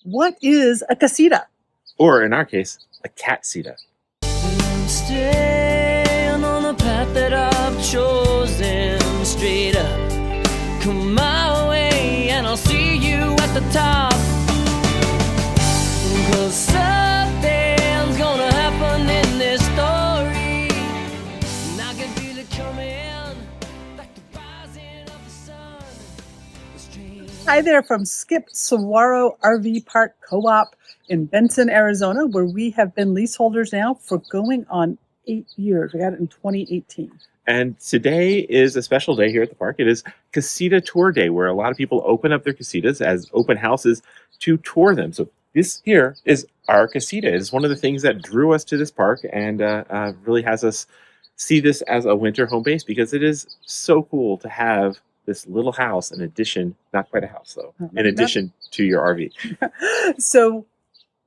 What is a casita? Or in our case, a cat-sita. Staying on the path that I've chosen, straight up. Come my way and I'll see you at the top. 'Cause something's gonna happen in this story, and I can feel it coming, like the rising of the sun. Hi there from SKP Saguaro RV Park Co-op in Benson, Arizona, where we have been leaseholders now for going on 8 years. We got it in 2018. And today is a special day here at the park. It is Casita Tour Day, where a lot of people open up their casitas as open houses to tour them. So this here is our casita. It's one of the things that drew us to this park and really has us see this as a winter home base, because it is so cool to have this little house in addition, not quite a house though, in addition to your RV. So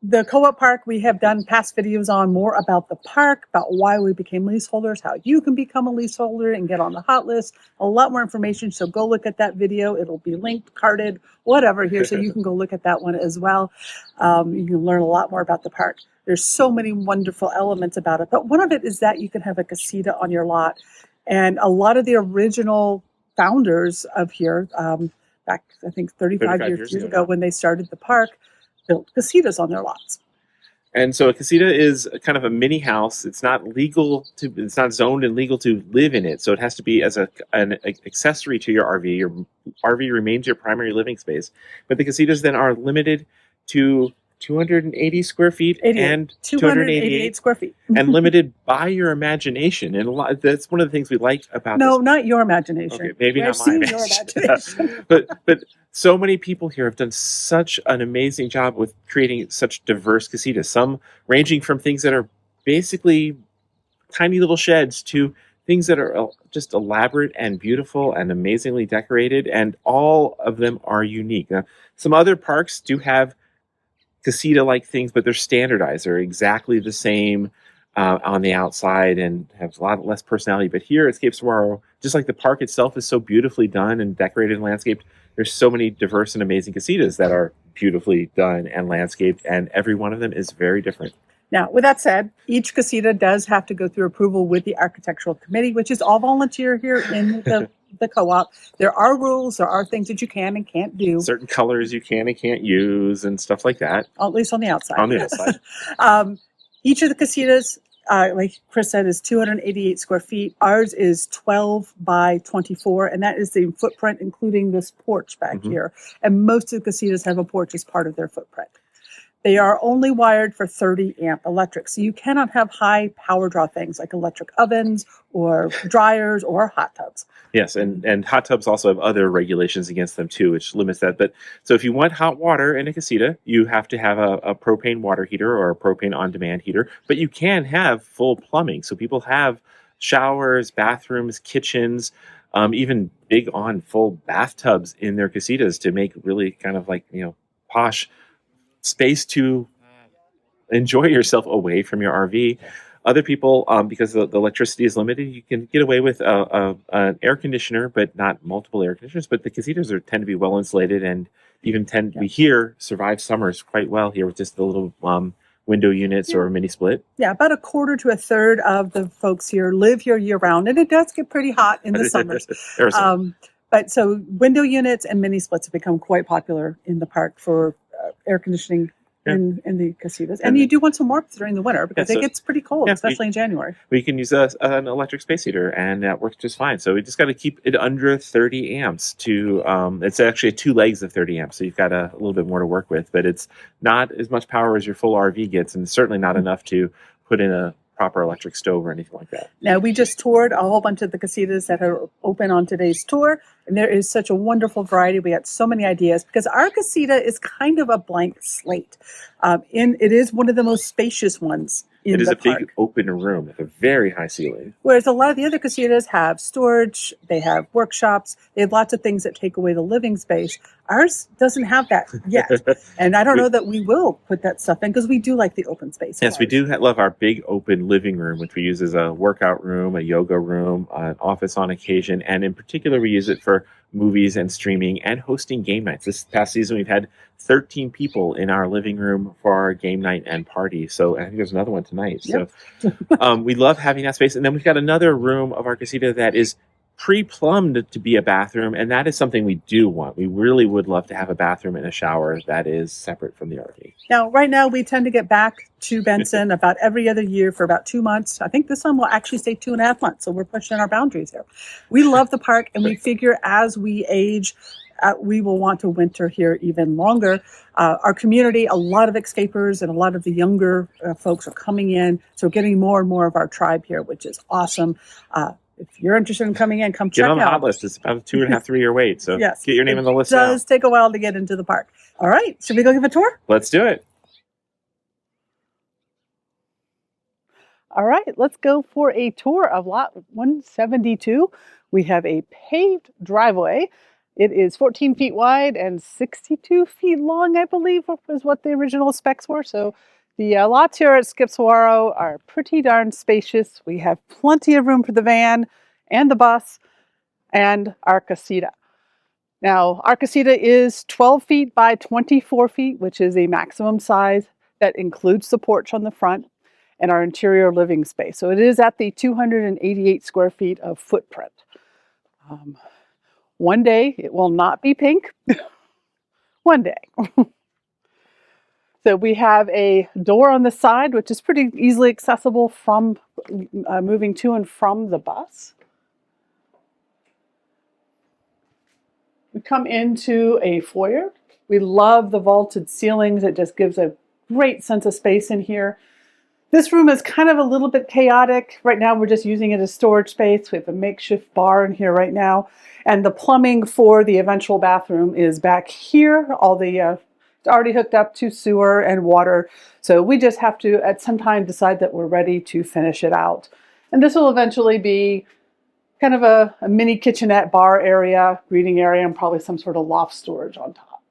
the co-op park, we have done past videos on more about the park, about why we became leaseholders, how you can become a leaseholder and get on the hot list, a lot more information. So go look at that video. It'll be linked, carded, whatever here. So you can go look at that one as well. You can learn a lot more about the park. There's so many wonderful elements about it. But one of it is that you can have a casita on your lot. And a lot of the original founders of here, back, I think 35 years ago when they started the park, built casitas on their lots. And so a casita is kind of a mini house. It's not it's not zoned and legal to live in it. So it has to be as an accessory to your RV. Your RV remains your primary living space. But the casitas then are limited to 280 square feet and 288 square feet. And limited by your imagination. And that's one of the things we like about this. No, not your imagination. Okay, maybe not my imagination. but so many people here have done such an amazing job with creating such diverse casitas. Some ranging from things that are basically tiny little sheds to things that are just elaborate and beautiful and amazingly decorated. And all of them are unique. Now, some other parks do have casita-like things, but they're standardized. They're exactly the same on the outside and have a lot less personality. But here at SKP Saguaro, just like the park itself is so beautifully done and decorated and landscaped, there's so many diverse and amazing casitas that are beautifully done and landscaped, and every one of them is very different. Now, with that said, each casita does have to go through approval with the architectural committee, which is all volunteer here in the co-op. There are rules. There are things that you can and can't do. Certain colors you can and can't use and stuff like that. At least on the outside. On the outside. Each of the casitas, like Chris said, is 288 square feet. Ours is 12 by 24, and that is the footprint, including this porch back here. And most of the casitas have a porch as part of their footprint. They are only wired for 30 amp electric. So you cannot have high power draw things like electric ovens or dryers or hot tubs. Yes, and hot tubs also have other regulations against them too, which limits that. But so if you want hot water in a casita, you have to have a propane water heater or a propane on-demand heater. But you can have full plumbing. So people have showers, bathrooms, kitchens, even big on full bathtubs in their casitas to make really kind of like, posh space to enjoy yourself away from your RV. Other people, because the electricity is limited, you can get away with an air conditioner, but not multiple air conditioners. But the casitas tend to be well insulated and even we here survive summers quite well here with just the little window units or mini split. Yeah, about a quarter to a third of the folks here live here year round, and it does get pretty hot in the summers. But so window units and mini splits have become quite popular in the park for air conditioning in the casitas. And you do want some warmth during the winter because it gets pretty cold, especially in January. We can use an electric space heater, and that works just fine. So we just got to keep it under 30 amps to, it's actually 2 legs of 30 amps. So you've got a little bit more to work with, but it's not as much power as your full RV gets, and certainly not enough to put in a proper electric stove or anything like that. Now, we just toured a whole bunch of the casitas that are open on today's tour, and there is such a wonderful variety. We had so many ideas because our casita is kind of a blank slate. It is one of the most spacious ones in the park. It is a big open room with a very high ceiling. Whereas a lot of the other casitas have storage, they have workshops, they have lots of things that take away the living space. Ours doesn't have that yet. And I don't know that we will put that stuff in because we do like the open space. Yes, we do love our big open living room, which we use as a workout room, a yoga room, an office on occasion. And in particular, we use it for movies and streaming and hosting game nights. This past season, we've had 13 people in our living room for our game night and party. So I think there's another one tonight. Yep. So we love having that space. And then we've got another room of our casita that is pre-plumbed to be a bathroom, and that is something we do want. We really would love to have a bathroom and a shower that is separate from the RV. Now, right now, we tend to get back to Benson about every other year for about 2 months. I think this one will actually stay 2.5 months, so we're pushing our boundaries here. We love the park, and we figure as we age, we will want to winter here even longer. Our community, a lot of escapers and a lot of the younger folks are coming in, so getting more and more of our tribe here, which is awesome. If you're interested in coming in, come check out. Get on the hot list. It's about a 2.5, 3 year wait. So yes, get your name on the list now. It does take a while to get into the park. All right. Should we go give a tour? Let's do it. All right. Let's go for a tour of lot 172. We have a paved driveway. It is 14 feet wide and 62 feet long, I believe, is what the original specs were. So the lots here at SKP Saguaro are pretty darn spacious. We have plenty of room for the van and the bus and our casita. Now, our casita is 12 feet by 24 feet, which is a maximum size that includes the porch on the front and our interior living space. So it is at the 288 square feet of footprint. One day it will not be pink. One day. So we have a door on the side, which is pretty easily accessible from moving to and from the bus. We come into a foyer. We love the vaulted ceilings. It just gives a great sense of space in here. This room is kind of a little bit chaotic. Right now we're just using it as storage space. We have a makeshift bar in here right now. And the plumbing for the eventual bathroom is back here. All the it's already hooked up to sewer and water. So we just have to, at some time, decide that we're ready to finish it out. And this will eventually be kind of a mini kitchenette bar area, reading area, and probably some sort of loft storage on top.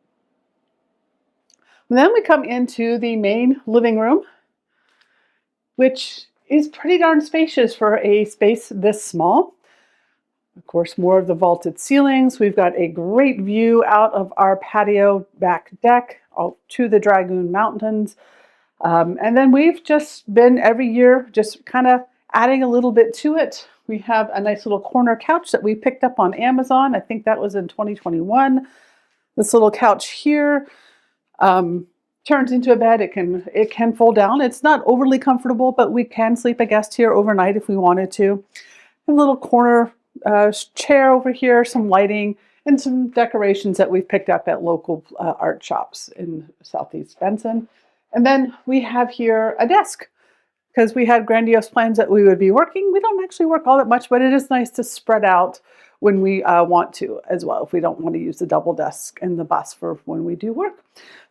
And then we come into the main living room, which is pretty darn spacious for a space this small. Of course, more of the vaulted ceilings. We've got a great view out of our patio back deck out to the Dragoon Mountains. And then we've just been every year just kind of adding a little bit to it. We have a nice little corner couch that we picked up on Amazon. I think that was in 2021. This little couch here turns into a bed. It can fold down. It's not overly comfortable, but we can sleep a guest here overnight if we wanted to. A little corner chair over here, some lighting, and some decorations that we've picked up at local art shops in Southeast Benson. And then we have here a desk because we had grandiose plans that we would be working. We don't actually work all that much, but it is nice to spread out when we want to as well, if we don't want to use the double desk in the bus for when we do work.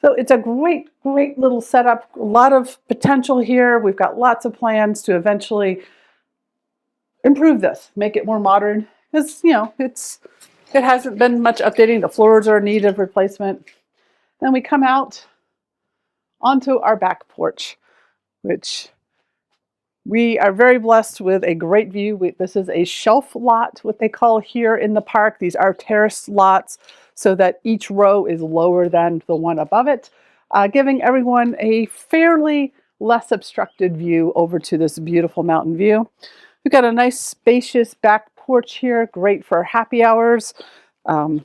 So it's a great, great little setup. A lot of potential here. We've got lots of plans to eventually improve this, make it more modern. Because, you know, it hasn't been much updating. The floors are in need of replacement. Then we come out onto our back porch, which we are very blessed with a great view. This is a shelf lot, what they call here in the park. These are terraced lots so that each row is lower than the one above it, giving everyone a fairly less obstructed view over to this beautiful mountain view. We've got a nice spacious back porch here, great for happy hours,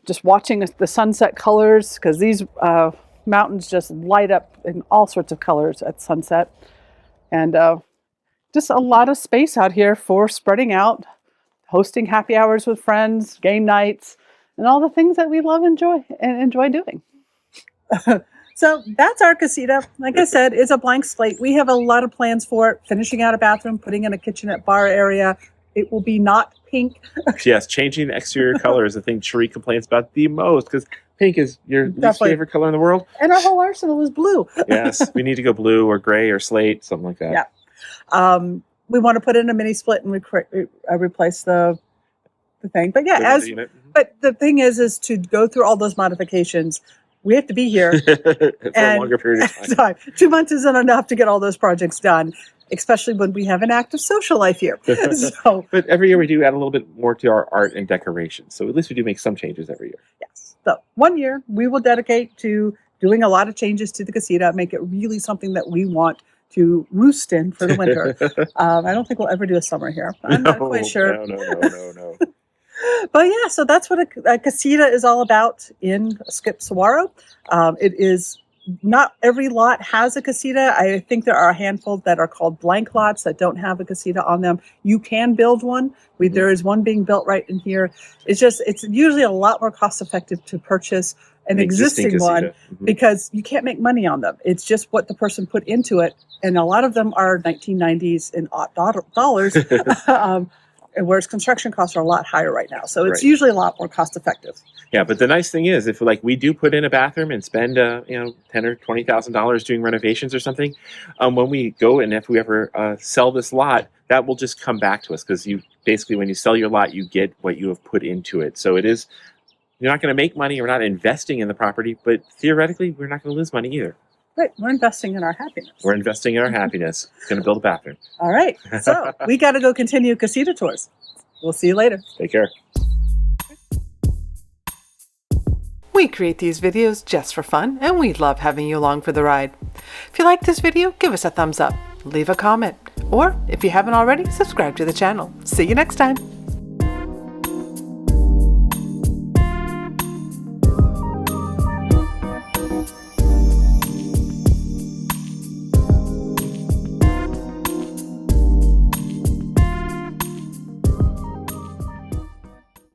just watching the sunset colors, because these mountains just light up in all sorts of colors at sunset. And just a lot of space out here for spreading out, hosting happy hours with friends, game nights, and all the things that we love and enjoy doing. So that's our casita. Like I said, it's a blank slate. We have a lot of plans for it, finishing out a bathroom, putting in a kitchenette bar area. It will be not pink. Yes, changing the exterior color is the thing Cherie complains about the most, because pink is your least favorite color in the world. And our whole arsenal is blue. Yes, we need to go blue or gray or slate, something like that. Yeah. We want to put in a mini split and replace the thing. But yeah, but the thing is to go through all those modifications, we have to be here for a longer period of time. 2 months isn't enough to get all those projects done. especially when we have an active social life here. So, But every year we do add a little bit more to our art and decoration. So at least we do make some changes every year. yes. So 1 year we will dedicate to doing a lot of changes to the casita, make it really something that we want to roost in for the winter. I don't think we'll ever do a summer here. I'm not quite sure. No. But yeah, so that's what a casita is all about in SKP Saguaro. It is not every lot has a casita. I think there are a handful that are called blank lots that don't have a casita on them. You can build one. There is one being built right in here. It's usually a lot more cost effective to purchase an existing one because you can't make money on them. It's just what the person put into it. And a lot of them are 1990s in dollars. Whereas construction costs are a lot higher right now. So it's usually a lot more cost effective. Yeah, but the nice thing is, if like we do put in a bathroom and spend $10,000 or $20,000 doing renovations or something, when we go and if we ever sell this lot, that will just come back to us because you basically when you sell your lot, you get what you have put into it. So you're not going to make money. We're not investing in the property, but theoretically, we're not going to lose money either. Right, we're investing in our happiness. We're investing in our happiness. Going to build a bathroom. All right, so we got to go continue casita tours. We'll see you later. Take care. We create these videos just for fun, and we love having you along for the ride. If you like this video, give us a thumbs up, leave a comment, or if you haven't already, subscribe to the channel. See you next time.